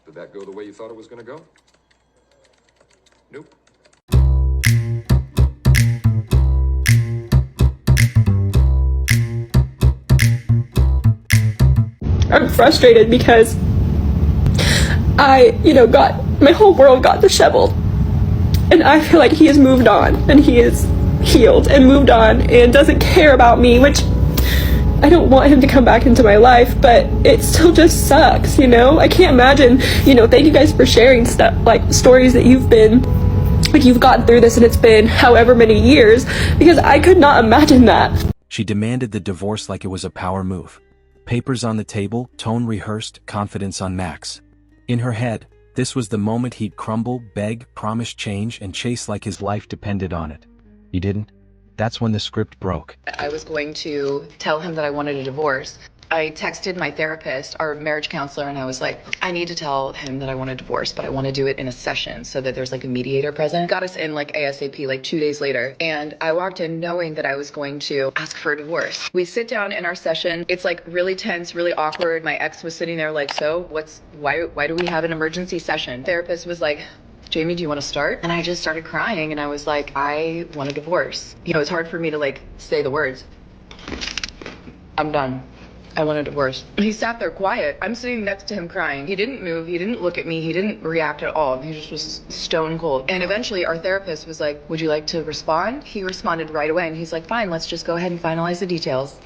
Did that go the way you thought it was going to go? Nope. I'm frustrated because my whole world got disheveled. And I feel like he has moved on, and he is healed and moved on and doesn't care about me, which I don't want him to come back into my life, but it still just sucks, I can't imagine, thank you guys for sharing stuff, like stories that you've gotten through this and it's been however many years, because I could not imagine that. She demanded the divorce like it was a power move. Papers on the table, tone rehearsed, confidence on max. In her head, this was the moment he'd crumble, beg, promise change, and chase like his life depended on it. He didn't. That's when the script broke. I was going to tell him that I wanted a divorce. I texted my therapist, our marriage counselor, and I was like, I need to tell him that I want a divorce, but I want to do it in a session so that there's like a mediator present. Got us in like ASAP, like 2 days later. And I walked in knowing that I was going to ask for a divorce. We sit down in our session. It's like really tense, really awkward. My ex was sitting there like, so why do we have an emergency session? Therapist was like, Jamie, do you want to start? And I just started crying and I was like, I want a divorce. It's hard for me to like say the words. I'm done. I want a divorce. He sat there quiet. I'm sitting next to him crying. He didn't move. He didn't look at me. He didn't react at all. He just was stone cold. And eventually our therapist was like, would you like to respond? He responded right away and he's like, fine, let's just go ahead and finalize the details.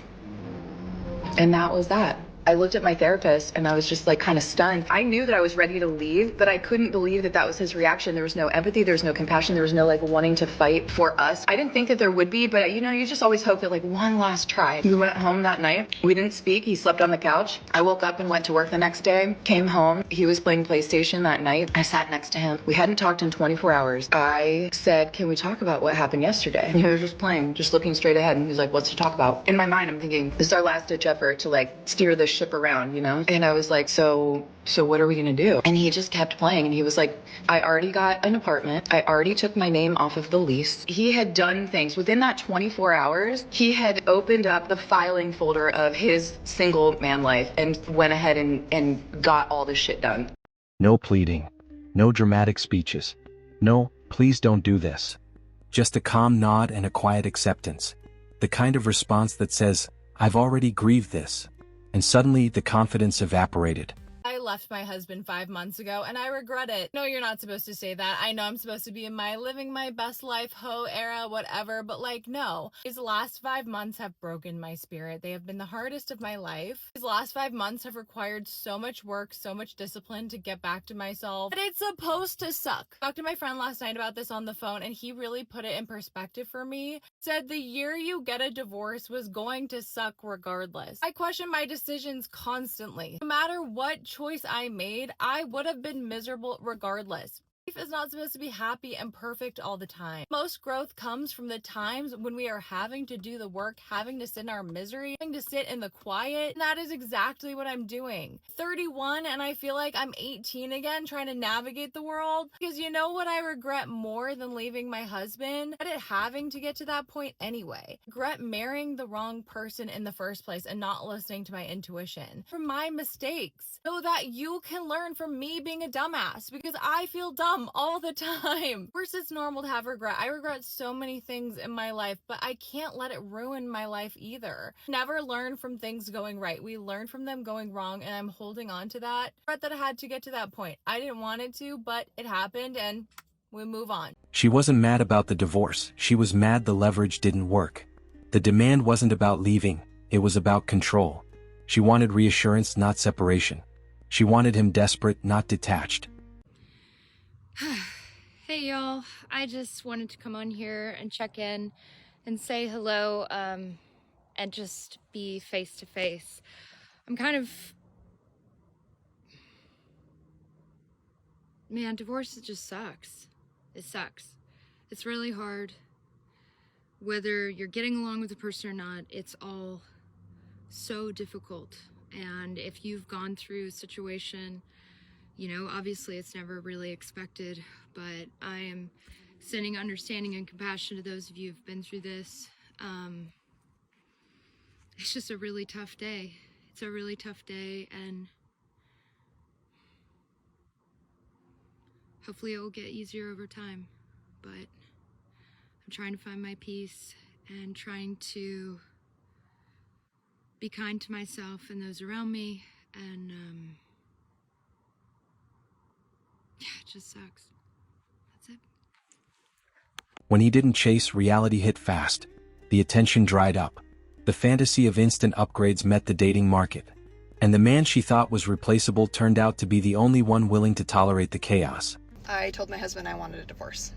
And that was that. I looked at my therapist and I was just like kind of stunned. I knew that I was ready to leave, but I couldn't believe that that was his reaction. There was no empathy. There was no compassion. There was no like wanting to fight for us. I didn't think that there would be, but you just always hope that like one last try. We went home that night. We didn't speak. He slept on the couch. I woke up and went to work the next day, came home. He was playing PlayStation that night. I sat next to him. We hadn't talked in 24 hours. I said, can we talk about what happened yesterday? And he was just playing, just looking straight ahead. And he's like, what's to talk about? In my mind, I'm thinking, this is our last ditch effort to like steer this ship around, And I was like, so what are we gonna do? And he just kept playing and he was like, I already got an apartment. I already took my name off of the lease. He had done things within that 24 hours. He had opened up the filing folder of his single man life and went ahead and got all this shit done. No pleading. No dramatic speeches. No, please don't do this. Just a calm nod and a quiet acceptance. The kind of response that says, I've already grieved this. And suddenly the confidence evaporated. I left my husband 5 months ago and I regret it. No, you're not supposed to say that. I know I'm supposed to be in my living my best life, hoe era, whatever, but like, no. These last 5 months have broken my spirit. They have been the hardest of my life. These last 5 months have required so much work, so much discipline to get back to myself. But it's supposed to suck. I talked to my friend last night about this on the phone and he really put it in perspective for me. Said the year you get a divorce was going to suck regardless. I question my decisions constantly. No matter what choice I made, I would have been miserable regardless. Life is not supposed to be happy and perfect all the time. Most growth comes from the times when we are having to do the work, having to sit in our misery, having to sit in the quiet. And that is exactly what I'm doing. 31 and I feel like I'm 18 again trying to navigate the world. Because you know what I regret more than leaving my husband? I regret having to get to that point anyway. I regret marrying the wrong person in the first place and not listening to my intuition. From my mistakes. So that you can learn from me being a dumbass because I feel dumb all the time. Of course, it's normal to have regret. I regret so many things in my life, but I can't let it ruin my life either. Never learn from things going right. We learn from them going wrong, and I'm holding on to that. I regret that I had to get to that point. I didn't want it to, but it happened, and we move on. She wasn't mad about the divorce. She was mad the leverage didn't work. The demand wasn't about leaving. It was about control. She wanted reassurance, not separation. She wanted him desperate, not detached. Hey y'all, I just wanted to come on here and check in and say hello and just be face to face. Man, divorce just sucks. It sucks. It's really hard. Whether you're getting along with the person or not, it's all so difficult. And if you've gone through a situation, obviously it's never really expected, but I am sending understanding and compassion to those of you who've been through this. It's just a really tough day. It's a really tough day, and Hopefully it will get easier over time, but I'm trying to find my peace and trying to be kind to myself and those around me, and yeah, it just sucks. That's it. When he didn't chase, reality hit fast. The attention dried up. The fantasy of instant upgrades met the dating market. And the man she thought was replaceable turned out to be the only one willing to tolerate the chaos. I told my husband I wanted a divorce.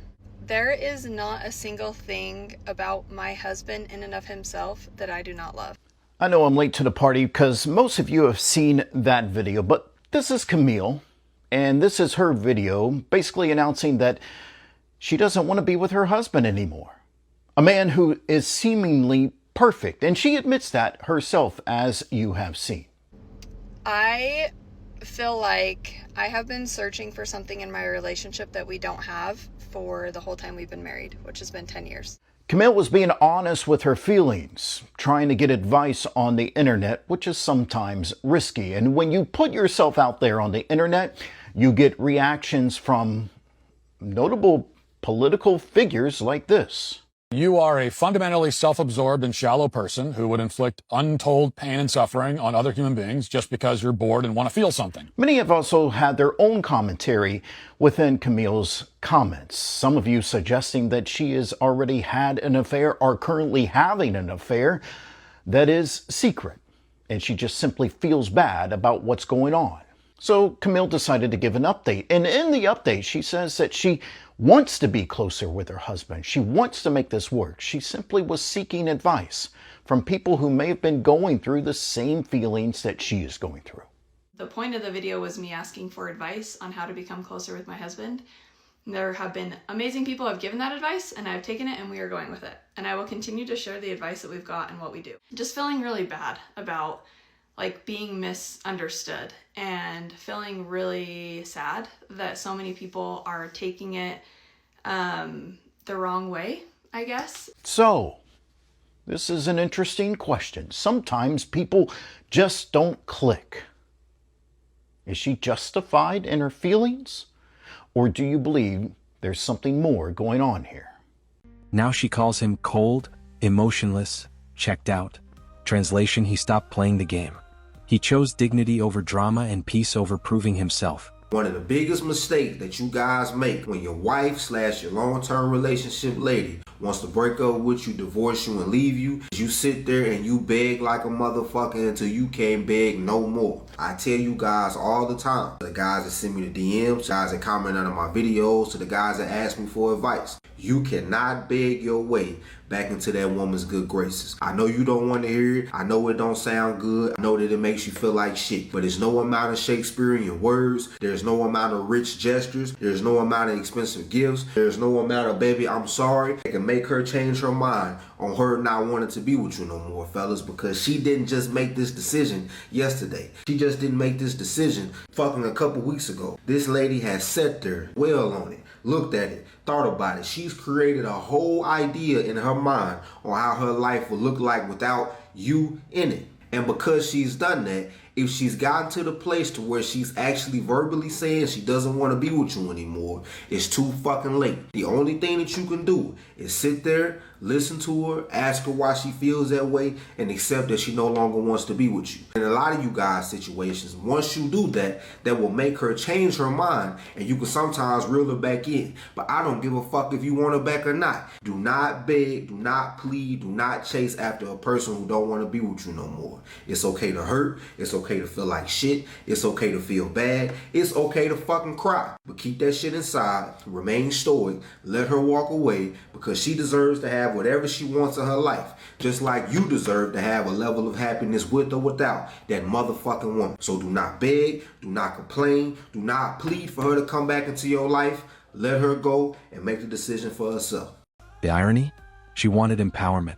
There is not a single thing about my husband in and of himself that I do not love. I know I'm late to the party because most of you have seen that video, but this is Camille, and this is her video basically announcing that she doesn't want to be with her husband anymore. A man who is seemingly perfect, and she admits that herself, as you have seen. I feel like I have been searching for something in my relationship that we don't have for the whole time we've been married, which has been 10 years. Camille was being honest with her feelings, trying to get advice on the internet, which is sometimes risky. And when you put yourself out there on the internet, you get reactions from notable political figures like this. You are a fundamentally self-absorbed and shallow person who would inflict untold pain and suffering on other human beings just because you're bored and want to feel something. Many have also had their own commentary within Camille's comments. Some of you suggesting that she has already had an affair or currently having an affair that is secret, and she just simply feels bad about what's going on. So Camille decided to give an update, and in the update she says that she wants to be closer with her husband. She wants to make this work. She simply was seeking advice from people who may have been going through the same feelings that she is going through. The point of the video was me asking for advice on how to become closer with my husband. There have been amazing people who have given that advice, and I've taken it and we are going with it. And I will continue to share the advice that we've got and what we do. Just feeling really bad about being misunderstood and feeling really sad that so many people are taking it the wrong way, I guess. So, this is an interesting question. Sometimes people just don't click. Is she justified in her feelings? Or do you believe there's something more going on here? Now she calls him cold, emotionless, checked out. Translation: he stopped playing the game. He chose dignity over drama and peace over proving himself. One of the biggest mistakes that you guys make when your wife / your long-term relationship lady wants to break up with you, divorce you, and leave you, is you sit there and you beg like a motherfucker until you can't beg no more. I tell you guys all the time, the guys that send me the DMs, guys that comment under my videos, to the guys that ask me for advice, you cannot beg your way back into that woman's good graces. I know you don't want to hear it. I know it don't sound good. I know that it makes you feel like shit. But there's no amount of Shakespearean words. There's no amount of rich gestures. There's no amount of expensive gifts. There's no amount of baby, I'm sorry, that can make her change her mind on her not wanting to be with you no more, fellas, because she didn't just make this decision yesterday. She just didn't make this decision fucking a couple weeks ago. This lady has sat there, well on it, looked at it, thought about it. She's created a whole idea in her mind on how her life will look like without you in it. And because she's done that, if she's gotten to the place to where she's actually verbally saying she doesn't want to be with you anymore, it's too fucking late. The only thing that you can do is sit there, listen to her, ask her why she feels that way, and accept that she no longer wants to be with you. In a lot of you guys' situations, once you do that, that will make her change her mind, and you can sometimes reel her back in. But I don't give a fuck if you want her back or not. Do not beg, do not plead, do not chase after a person who don't want to be with you no more. It's okay to hurt. It's okay to feel like shit. It's okay to feel bad. It's okay to fucking cry. But keep that shit inside. Remain stoic. Let her walk away, because she deserves to have whatever she wants in her life. Just like you deserve to have a level of happiness with or without that motherfucking woman. So do not beg. Do not complain. Do not plead for her to come back into your life. Let her go and make the decision for herself. The irony? She wanted empowerment.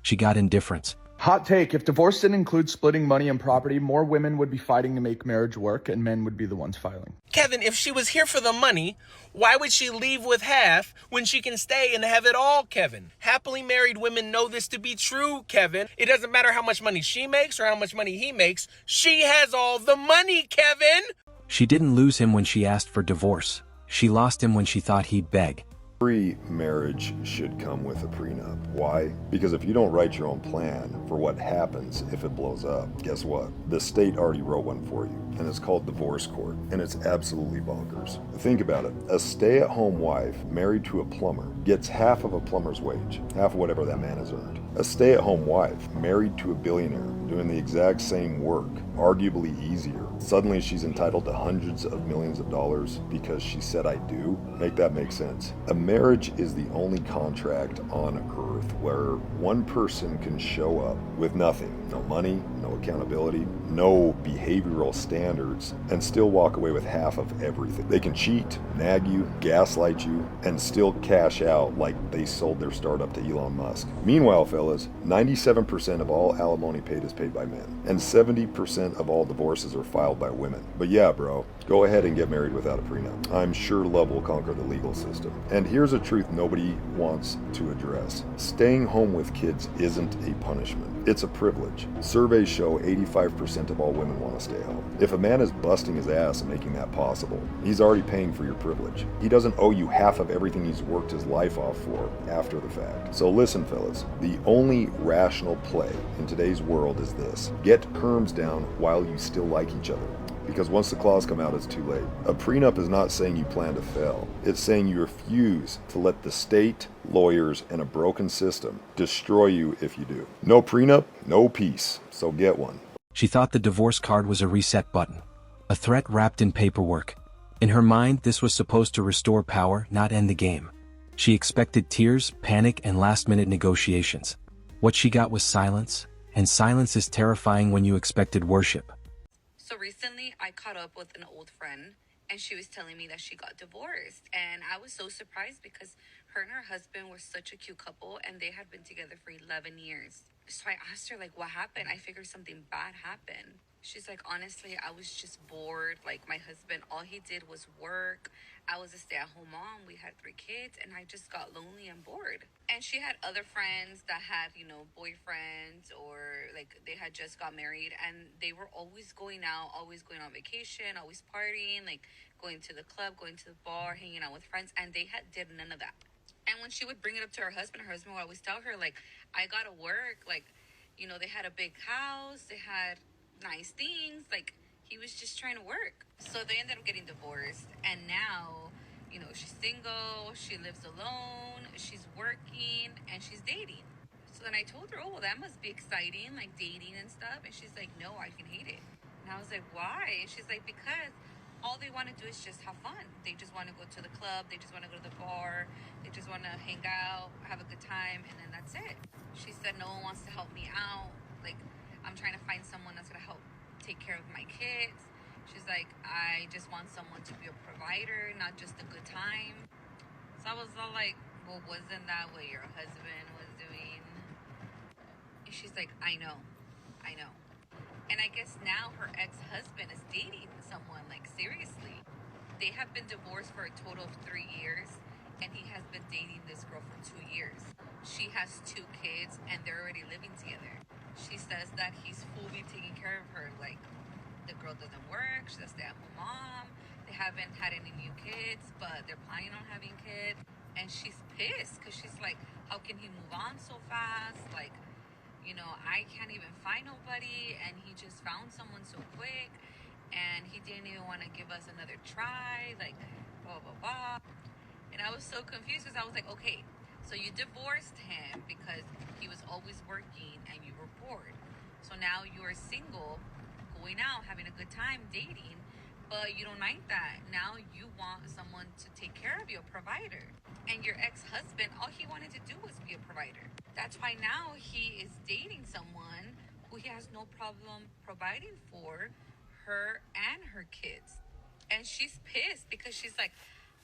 She got indifference. Hot take, if divorce didn't include splitting money and property, more women would be fighting to make marriage work and men would be the ones filing. Kevin, if she was here for the money, why would she leave with half when she can stay and have it all, Kevin? Happily married women know this to be true, Kevin. It doesn't matter how much money she makes or how much money he makes. She has all the money, Kevin! She didn't lose him when she asked for divorce. She lost him when she thought he'd beg. Every marriage should come with a prenup. Why? Because if you don't write your own plan for what happens if it blows up, guess what? The state already wrote one for you, and it's called divorce court, and it's absolutely bonkers. Think about it. A stay-at-home wife married to a plumber gets half of a plumber's wage, half of whatever that man has earned. A stay-at-home wife married to a billionaire doing the exact same work, arguably easier, suddenly she's entitled to hundreds of millions of dollars because she said I do? Make that make sense. A marriage is the only contract on earth where one person can show up with nothing, no money, no accountability, no behavioral standards, and still walk away with half of everything. They can cheat, nag you, gaslight you, and still cash out like they sold their startup to Elon Musk. Meanwhile, fellas, 97% of all alimony paid is paid by men, and 70% of all divorces are filed by women. But yeah, bro, go ahead and get married without a prenup. I'm sure love will conquer the legal system. And here's a truth nobody wants to address. Staying home with kids isn't a punishment. It's a privilege. Surveys show 85% of all women want to stay home. If a man is busting his ass and making that possible, he's already paying for your privilege. He doesn't owe you half of everything he's worked his life off for after the fact. So listen, fellas, the only rational play in today's world is this. Get terms down while you still like each other. Because once the claws come out, it's too late. A prenup is not saying you plan to fail. It's saying you refuse to let the state, lawyers, and a broken system destroy you if you do. No prenup, no peace. So get one. She thought the divorce card was a reset button, a threat wrapped in paperwork. In her mind, this was supposed to restore power, not end the game. She expected tears, panic, and last-minute negotiations. What she got was silence, and silence is terrifying when you expected worship. So recently I caught up with an old friend and she was telling me that she got divorced, and I was so surprised because her and her husband were such a cute couple and they had been together for 11 years. So I asked her, like, what happened? I figured something bad happened. She's like, honestly, I was just bored. Like, my husband, all he did was work. I was a stay-at-home mom. We had 3 kids, and I just got lonely and bored. And she had other friends that had, boyfriends, or, like, they had just got married, and they were always going out, always going on vacation, always partying, like, going to the club, going to the bar, hanging out with friends, and they did none of that. And when she would bring it up to her husband would always tell her, like, I gotta work, like, they had a big house, they had nice things, like, he was just trying to work. So they ended up getting divorced, and now, she's single, she lives alone, she's working, and she's dating. So then I told her, oh, well, that must be exciting, like dating and stuff. And she's like, no, I can hate it. And I was like, why? And she's like, because all they want to do is just have fun. They just want to go to the club, they just want to go to the bar, they just want to hang out, have a good time, and then that's it. She said, no one wants to help me out. Like, I'm trying to find someone that's going to help take care of my kids. She's like, I just want someone to be a provider, not just a good time. So I was all like, well, wasn't that what your husband was doing? And she's like, I know. And I guess now her ex-husband is dating someone, like, seriously. They have been divorced for a total of 3 years, and he has been dating this girl for 2 years. She has 2 kids, and they're already living together. She says that he's fully taking care of her. Like, the girl doesn't work, she's a stay-at-home mom. They haven't had any new kids, but they're planning on having kids. And she's pissed because she's like, how can he move on so fast? Like, I can't even find nobody, and he just found someone so quick, and he didn't even want to give us another try, like, blah, blah, blah. And I was so confused because I was like, okay, so you divorced him because he was always working and you were bored. So now you're single, going out, having a good time, dating, but you don't like that. Now you want someone to take care of you, a provider. And your ex-husband, all he wanted to do was be a provider. That's why now he is dating someone who he has no problem providing for her and her kids. And she's pissed because she's like,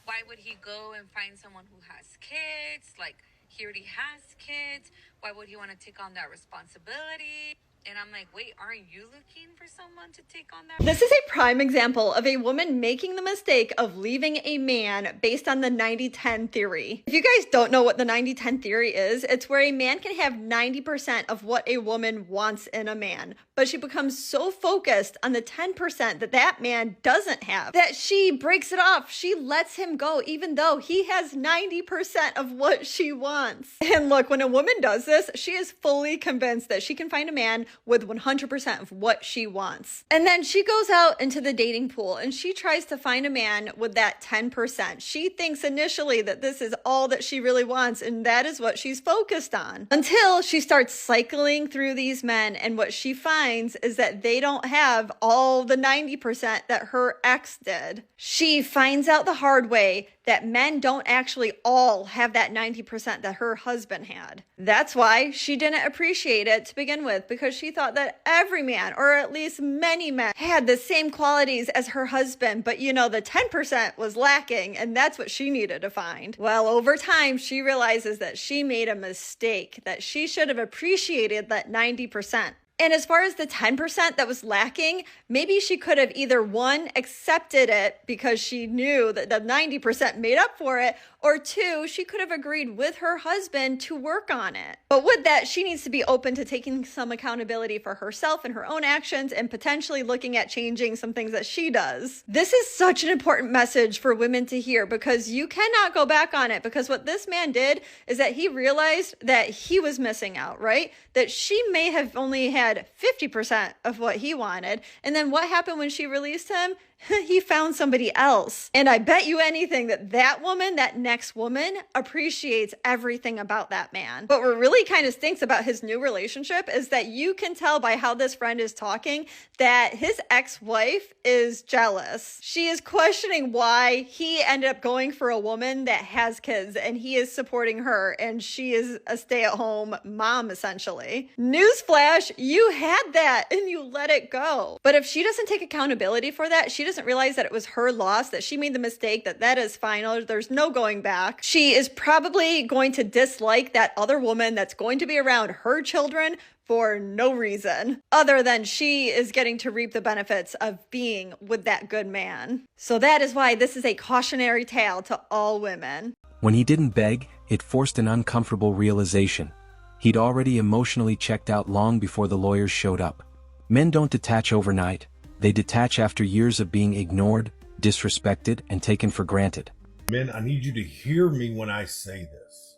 why would he go and find someone who has kids? Like, he already has kids. Why would he want to take on that responsibility? And I'm like, wait, aren't you looking for someone to take on that? This is a prime example of a woman making the mistake of leaving a man based on the 90-10 theory. If you guys don't know what the 90-10 theory is, it's where a man can have 90% of what a woman wants in a man, but she becomes so focused on the 10% that that man doesn't have that she breaks it off. She lets him go even though he has 90% of what she wants. And look, when a woman does this, she is fully convinced that she can find a man with 100% of what she wants. And then she goes out into the dating pool and she tries to find a man with that 10%. She thinks initially that this is all that she really wants and that is what she's focused on until she starts cycling through these men, and what she finds is that they don't have all the 90% that her ex did. She finds out the hard way that men don't actually all have that 90% that her husband had. That's why she didn't appreciate it to begin with, because she thought that every man, or at least many men, had the same qualities as her husband, but you know, the 10% was lacking, and that's what she needed to find. Well, over time, she realizes that she made a mistake, that she should have appreciated that 90%. And as far as the 10% that was lacking, maybe she could have either one, accepted it because she knew that the 90% made up for it, or two, she could have agreed with her husband to work on it. But with that, she needs to be open to taking some accountability for herself and her own actions and potentially looking at changing some things that she does. This is such an important message for women to hear because you cannot go back on it, because what this man did is that he realized that he was missing out, right? That she may have only had 50% of what he wanted. And then what happened when she released him? He found somebody else. And I bet you anything that that woman, that next woman, appreciates everything about that man. But what really kind of stinks about his new relationship is that you can tell by how this friend is talking that his ex-wife is jealous. She is questioning why he ended up going for a woman that has kids and he is supporting her and she is a stay-at-home mom essentially. Newsflash, you had that and you let it go. But if she doesn't take accountability for that, she doesn't realize that it was her loss, that she made the mistake, that is final, there's no going back. She is probably going to dislike that other woman that's going to be around her children for no reason other than she is getting to reap the benefits of being with that good man. So that is why this is a cautionary tale to all women. When he didn't beg, it forced an uncomfortable realization. He'd already emotionally checked out long before the lawyers showed up. Men don't detach overnight. They detach after years of being ignored, disrespected, and taken for granted. Men, I need you to hear me when I say this.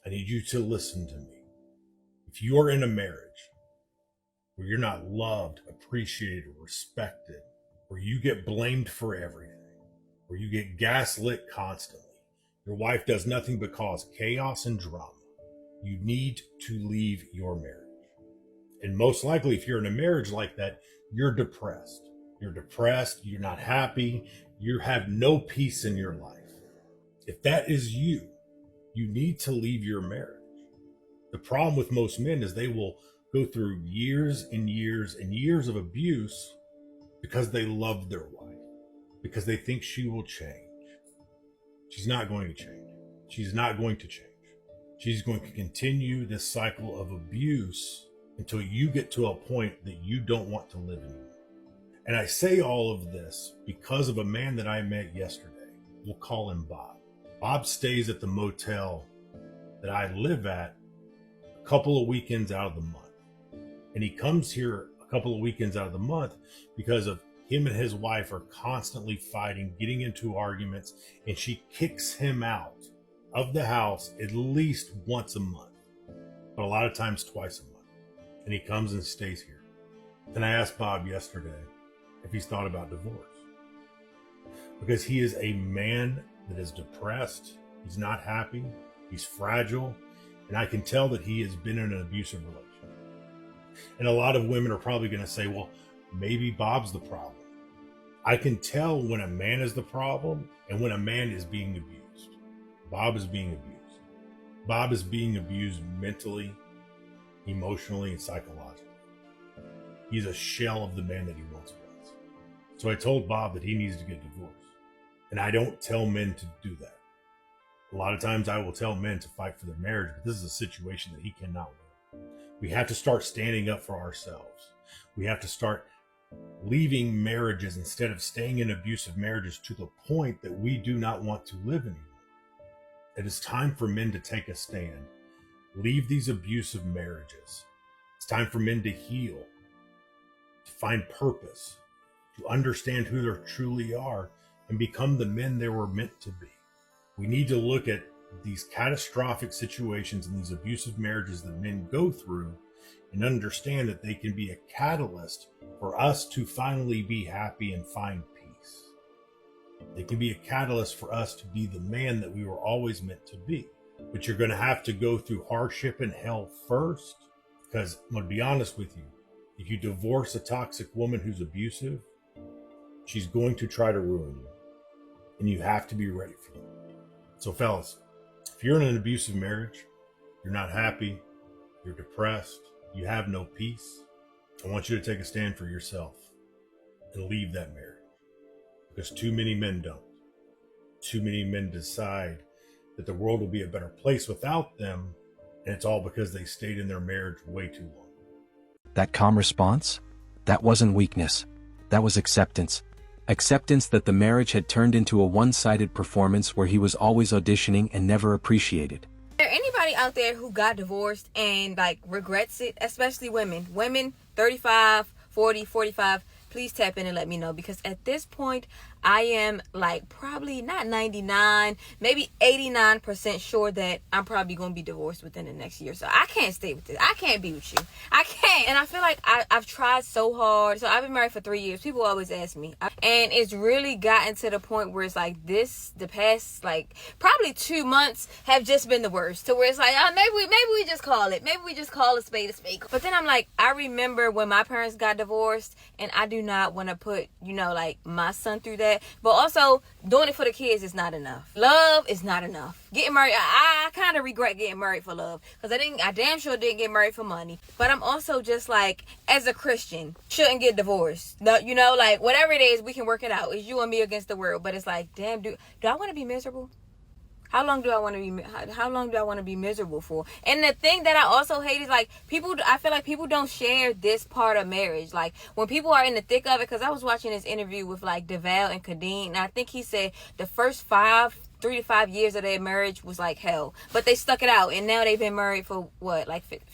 I need you to listen to me. If you are in a marriage where you're not loved, appreciated, or respected, where you get blamed for everything, where you get gaslit constantly, your wife does nothing but cause chaos and drama, you need to leave your marriage. And most likely, if you're in a marriage like that, you're depressed. You're depressed, you're not happy, you have no peace in your life. If that is you, you need to leave your marriage. The problem with most men is they will go through years and years and years of abuse because they love their wife, because they think she will change. She's not going to change. She's not going to change. She's going to continue this cycle of abuse until you get to a point that you don't want to live anymore. And I say all of this because of a man that I met yesterday. We'll call him Bob. Bob stays at the motel that I live at a couple of weekends out of the month. And he comes here a couple of weekends out of the month because of him and his wife are constantly fighting, getting into arguments, and she kicks him out of the house at least once a month, but a lot of times twice a month. And he comes and stays here. And I asked Bob yesterday if he's thought about divorce, because he is a man that is depressed. He's not happy. He's fragile. And I can tell that he has been in an abusive relationship. And a lot of women are probably going to say, well, maybe Bob's the problem. I can tell when a man is the problem and when a man is being abused. Bob is being abused. Bob is being abused mentally, emotionally, and psychologically. He's a shell of the man that he once was. So I told Bob that he needs to get divorced. And I don't tell men to do that. A lot of times I will tell men to fight for their marriage, but this is a situation that he cannot win. We have to start standing up for ourselves. We have to start leaving marriages instead of staying in abusive marriages to the point that we do not want to live anymore. It is time for men to take a stand. Leave these abusive marriages. It's time for men to heal, to find purpose, to understand who they truly are, and become the men they were meant to be. We need to look at these catastrophic situations and these abusive marriages that men go through and understand that they can be a catalyst for us to finally be happy and find peace. They can be a catalyst for us to be the man that we were always meant to be. But you're going to have to go through hardship and hell first, because I'm going to be honest with you, if you divorce a toxic woman who's abusive, she's going to try to ruin you, and you have to be ready for that. So fellas, if you're in an abusive marriage, you're not happy, you're depressed, you have no peace, I want you to take a stand for yourself and leave that marriage. Because too many men don't. Too many men decide that the world will be a better place without them, and it's all because they stayed in their marriage way too long. That calm response? That wasn't weakness. That was acceptance. Acceptance that the marriage had turned into a one-sided performance where he was always auditioning and never appreciated. Is there anybody out there who got divorced and regrets it? Especially women. Women 35, 40, 45. Please tap in and let me know, because at this point I am probably not 99, maybe 89% sure that I'm probably going to be divorced within the next year. So I can't stay with this. I can't be with you. I can't. And I feel like I've tried so hard. So I've been married for 3 years. People always ask me. And it's really gotten to the point where it's the past probably 2 months have just been the worst. To where it's maybe we just call it. Maybe we just call a spade a spade. But then I'm I remember when my parents got divorced, and I do not want to put, my son through that. But also, doing it for the kids is not enough. Love is not enough. Getting married, I kind of regret getting married for love, because I damn sure didn't get married for money. But I'm also just as a Christian, shouldn't get divorced. No, whatever it is, we can work it out. It's you and me against the world. But it's damn, do I want to be miserable? How long do I want to be miserable for? And the thing that I also hate is I feel like people don't share this part of marriage. When people are in the thick of it, because I was watching this interview with DeVal and Kadeen, and I think he said the first 3 to 5 years of their marriage was like hell, but they stuck it out, and now they've been married for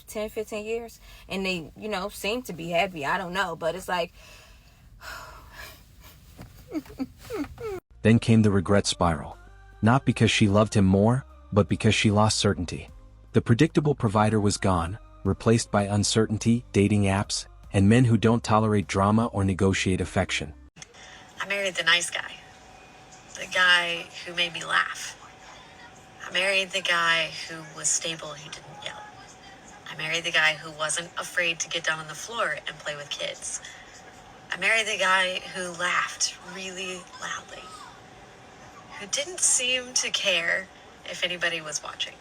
10, 15 years, and they, seem to be happy. I don't know, but it's Then came the regret spiral. Not because she loved him more, but because she lost certainty. The predictable provider was gone, replaced by uncertainty, dating apps, and men who don't tolerate drama or negotiate affection. I married the nice guy. The guy who made me laugh. I married the guy who was stable, who didn't yell. I married the guy who wasn't afraid to get down on the floor and play with kids. I married the guy who laughed really loudly, who didn't seem to care if anybody was watching.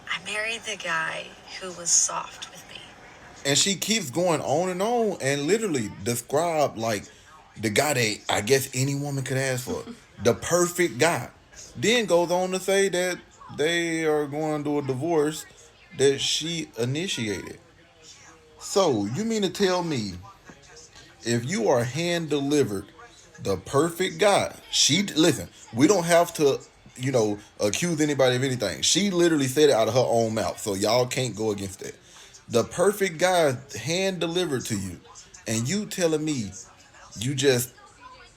I married the guy who was soft with me. And she keeps going on and literally describe the guy that I guess any woman could ask for. The perfect guy. Then goes on to say that they are going through a divorce that she initiated. So you mean to tell me, if you are hand delivered the perfect guy, listen, we don't have to, accuse anybody of anything. She literally said it out of her own mouth, so y'all can't go against that. The perfect guy hand delivered to you, and you telling me you just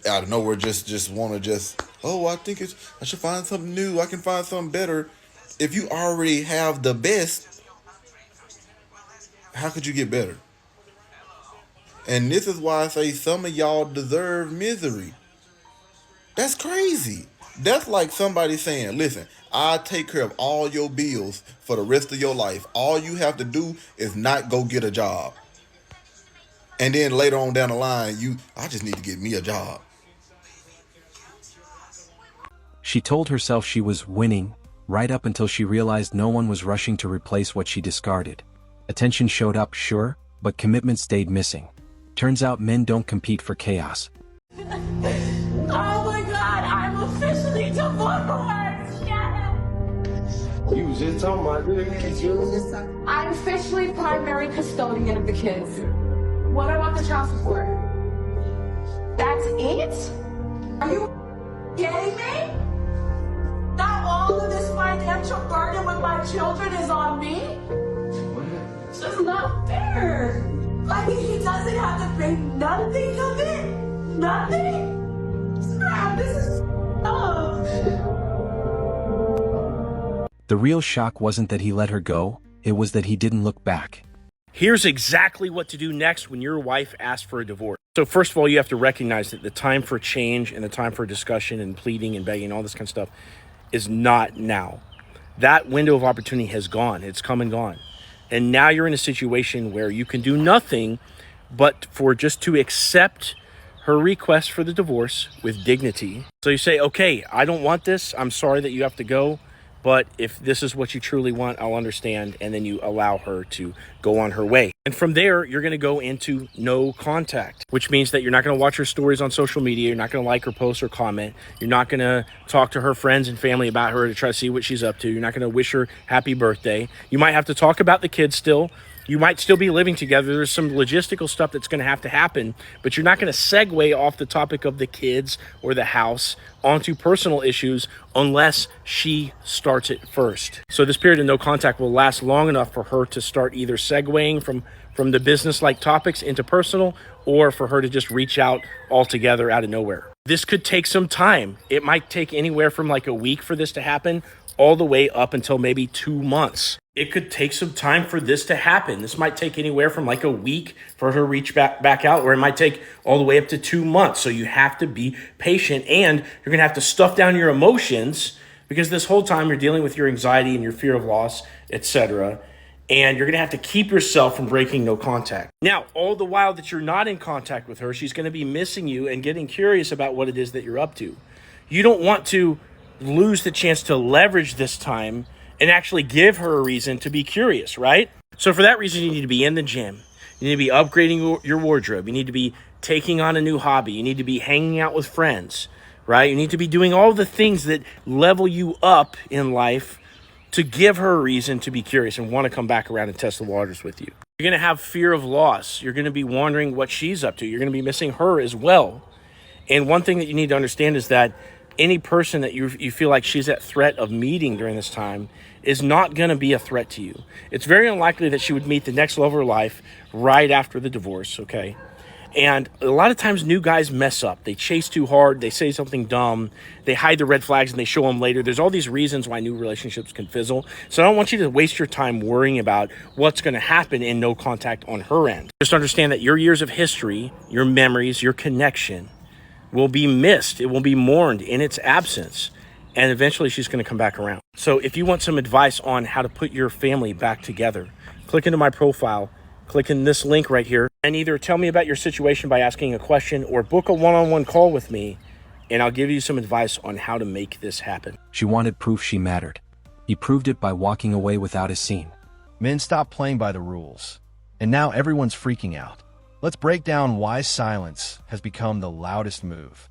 out of nowhere just want to I think I should find something new. I can find something better. If you already have the best, how could you get better? And this is why I say some of y'all deserve misery. That's crazy. That's like somebody saying, listen, I'll take care of all your bills for the rest of your life. All you have to do is not go get a job. And then later on down the line, I just need to get me a job. She told herself she was winning, right up until she realized no one was rushing to replace what she discarded. Attention showed up, sure, but commitment stayed missing. Turns out men don't compete for chaos. Oh my God, I'm officially divorced! Shut up! You was just talking about this. I'm officially primary custodian of the kids. What about the child support? That's it? Are you kidding me? Not all of this financial burden with my children is on me? It's just not fair. Like, he doesn't have to pay nothing of it? Nothing? Snap, this is tough. The real shock wasn't that he let her go, it was that he didn't look back. Here's exactly what to do next when your wife asks for a divorce. So first of all, you have to recognize that the time for change and the time for discussion and pleading and begging, all this kind of stuff, is not now. That window of opportunity has gone. It's come and gone. And now you're in a situation where you can do nothing but for just to accept her request for the divorce with dignity. So you say, okay, I don't want this. I'm sorry that you have to go. But if this is what you truly want, I'll understand. And then you allow her to go on her way. And from there, you're going to go into no contact, which means that you're not going to watch her stories on social media. You're not going to like her posts or comment. You're not going to talk to her friends and family about her to try to see what she's up to. You're not going to wish her happy birthday. You might have to talk about the kids still. You might still be living together. There's some logistical stuff that's going to have to happen, but you're not going to segue off the topic of the kids or the house onto personal issues unless she starts it first. So this period of no contact will last long enough for her to start either segueing from the business-like topics into personal, or for her to just reach out altogether out of nowhere. This could take some time. It might take anywhere from like a week for this to happen, all the way up until maybe 2 months. It could take some time for this to happen. This might take anywhere from like a week for her to reach back out, or it might take all the way up to 2 months. So you have to be patient, and you're going to have to stuff down your emotions, because this whole time you're dealing with your anxiety and your fear of loss, etc. And you're going to have to keep yourself from breaking no contact. Now, all the while that you're not in contact with her, she's going to be missing you and getting curious about what it is that you're up to. You don't want to lose the chance to leverage this time and actually give her a reason to be curious, right? So for that reason, you need to be in the gym. You need to be upgrading your wardrobe. You need to be taking on a new hobby. You need to be hanging out with friends, right? You need to be doing all the things that level you up in life to give her a reason to be curious and want to come back around and test the waters with you. You're going to have fear of loss. You're going to be wondering what she's up to. You're going to be missing her as well. And one thing that you need to understand is that any person that you feel like she's at threat of meeting during this time is not going to be a threat to you. It's very unlikely that she would meet the next love of her life right after the divorce, okay? And a lot of times new guys mess up. They chase too hard. They say something dumb. They hide the red flags and they show them later. There's all these reasons why new relationships can fizzle. So I don't want you to waste your time worrying about what's going to happen in no contact on her end. Just understand that your years of history, your memories, your connection will be missed. It will be mourned in its absence. And eventually she's going to come back around. So if you want some advice on how to put your family back together, click into my profile, click in this link right here, and either tell me about your situation by asking a question or book a one-on-one call with me, and I'll give you some advice on how to make this happen. She wanted proof she mattered. He proved it by walking away without a scene. Men stopped playing by the rules, and now everyone's freaking out. Let's break down why silence has become the loudest move.